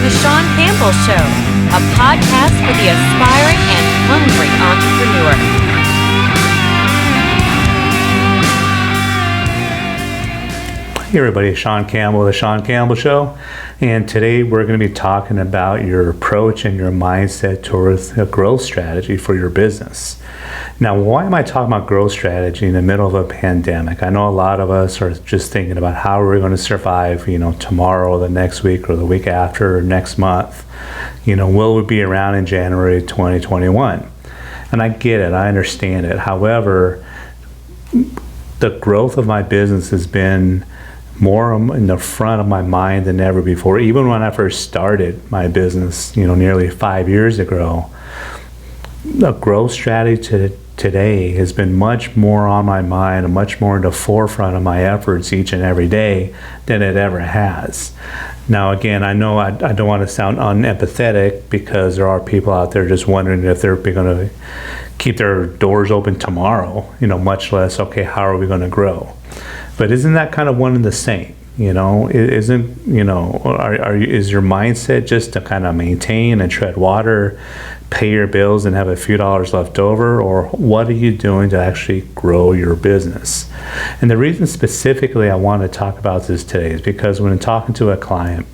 The Sean Campbell Show, a podcast for the aspiring and hungry entrepreneur. Hey everybody, Sean Campbell, The Sean Campbell Show, and today we're going to be talking about your approach and your mindset towards a growth strategy for your business. Now, why am I talking about growth strategy in the middle of a pandemic? I know a lot of us are just thinking about how we're going to survive, tomorrow, the next week, or the week after, or next month. Will we be around in January 2021? And I get it, I understand it. However, the growth of my business has been more in the front of my mind than ever before. Even when I first started my business, nearly 5 years ago, the growth strategy today has been much more on my mind and much more in the forefront of my efforts each and every day than it ever has. Now, again, I know I don't want to sound unempathetic because there are people out there just wondering if they're going to keep their doors open tomorrow, much less, okay, how are we going to grow? But isn't that kind of one and the same? Is your mindset just to kind of maintain and tread water, pay your bills and have a few dollars left over, or what are you doing to actually grow your business? And the reason specifically I want to talk about this today is because when I'm talking to a client,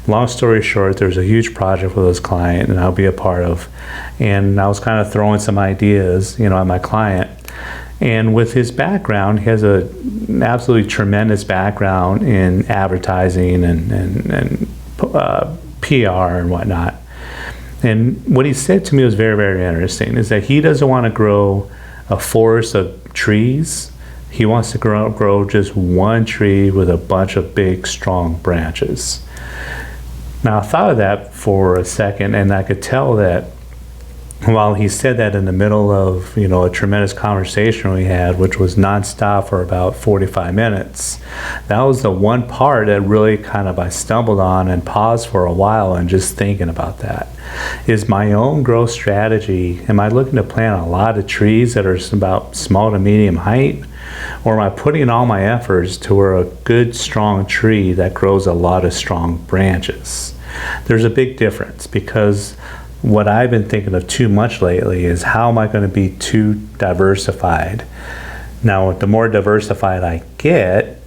long story short, there's a huge project with this client and I'll be a part of, and I was kind of throwing some ideas, at my client. And with his background, he has an absolutely tremendous background in advertising and PR and whatnot. And what he said to me was very, very interesting, is that he doesn't want to grow a forest of trees. He wants to grow just one tree with a bunch of big, strong branches. Now, I thought of that for a second, and I could tell that while he said that in the middle of, a tremendous conversation we had, which was nonstop for about 45 minutes, that was the one part that really I stumbled on and paused for a while and just thinking about that. Is my own growth strategy, am I looking to plant a lot of trees that are about small to medium height? Or am I putting all my efforts toward a good, strong tree that grows a lot of strong branches? There's a big difference, because what I've been thinking of too much lately is how am I going to be too diversified? Now, the more diversified I get,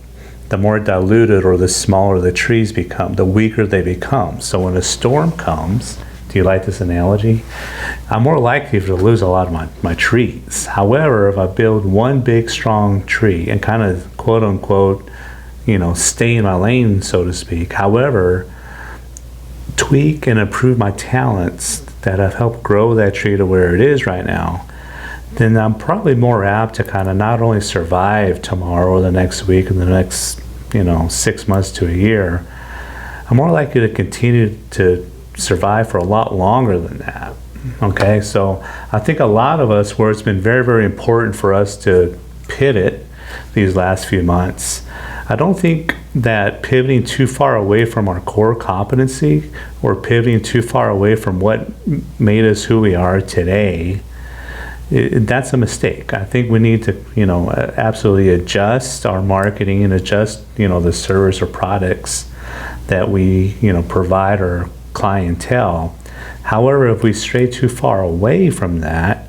the more diluted or the smaller the trees become, the weaker they become. So when a storm comes, do you like this analogy? I'm more likely to lose a lot of my trees. However, if I build one big strong tree and kind of quote unquote, stay in my lane, so to speak, however, tweak and improve my talents that have helped grow that tree to where it is right now, then I'm probably more apt to kind of not only survive tomorrow or the next week and the next, 6 months to a year, I'm more likely to continue to survive for a lot longer than that. Okay, so I think a lot of us, where it's been very, very important for us to pivot these last few months, I don't think that pivoting too far away from our core competency or pivoting too far away from what made us who we are today, that's a mistake. I think we need to, absolutely adjust our marketing and adjust, the service or products that we, provide our clientele. However, if we stray too far away from that,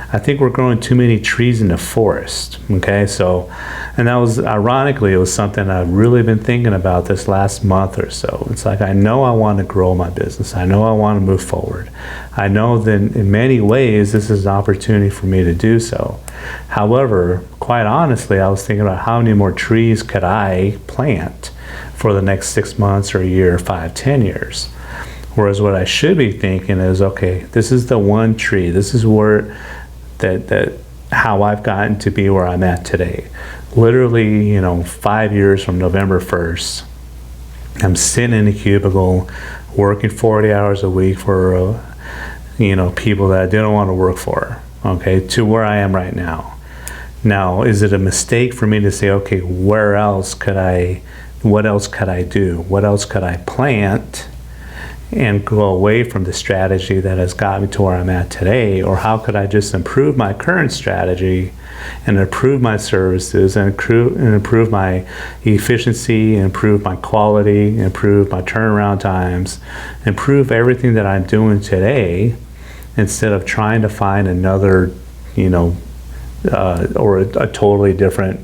I think we're growing too many trees in the forest. Okay, so, and that was, ironically, it was something I've really been thinking about this last month or so. It's like, I know I want to grow my business. I know I want to move forward. I know that in many ways, this is an opportunity for me to do so. However, quite honestly, I was thinking about how many more trees could I plant for the next 6 months or a year, 5, 10 years. Whereas what I should be thinking is, okay, this is the one tree. This is where that how I've gotten to be where I'm at today. Literally, 5 years from November 1st, I'm sitting in a cubicle working 40 hours a week for, people that I didn't want to work for, okay, to where I am right now. Now, is it a mistake for me to say, okay, what else could I do? What else could I plant and go away from the strategy that has got me to where I'm at today? Or how could I just improve my current strategy and improve my services and improve my efficiency, improve my quality, improve my turnaround times, improve everything that I'm doing today, instead of trying to find another, or a totally different,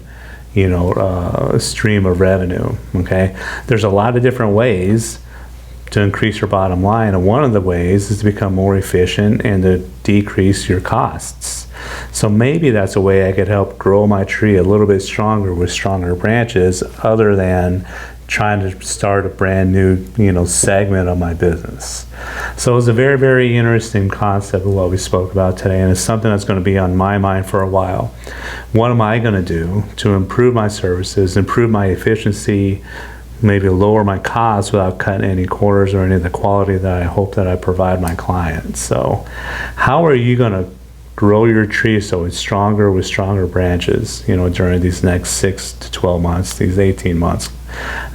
stream of revenue. Okay, there's a lot of different ways to increase your bottom line, and one of the ways is to become more efficient and to decrease your costs. So maybe that's a way I could help grow my tree a little bit stronger with stronger branches, other than trying to start a brand new, segment of my business. So it was a very, very interesting concept of what we spoke about today, and it's something that's going to be on my mind for a while. What am I going to do to improve my services, improve my efficiency, maybe lower my costs without cutting any corners or any of the quality that I hope that I provide my clients? So how are you going to grow your tree so it's stronger with stronger branches, during these next 6 to 12 months, these 18 months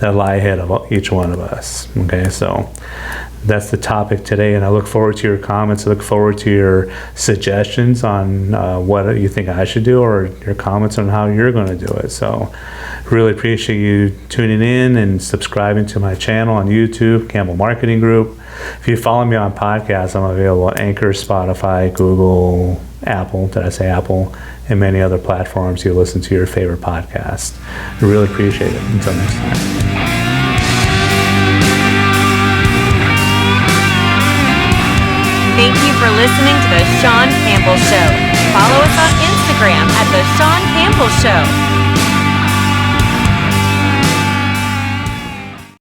that lie ahead of each one of us? Okay, so that's the topic today, and I look forward to your comments. I look forward to your suggestions on what you think I should do, or your comments on how you're going to do it. So really appreciate you tuning in and subscribing to my channel on YouTube, Campbell Marketing Group. If you follow me on podcasts, I'm available at Anchor, Spotify, Google, Apple, did I say Apple, and many other platforms you listen to your favorite podcast. I really appreciate it. Until next time. Thank you for listening to The Sean Campbell Show. Follow us on Instagram at The Sean Campbell Show.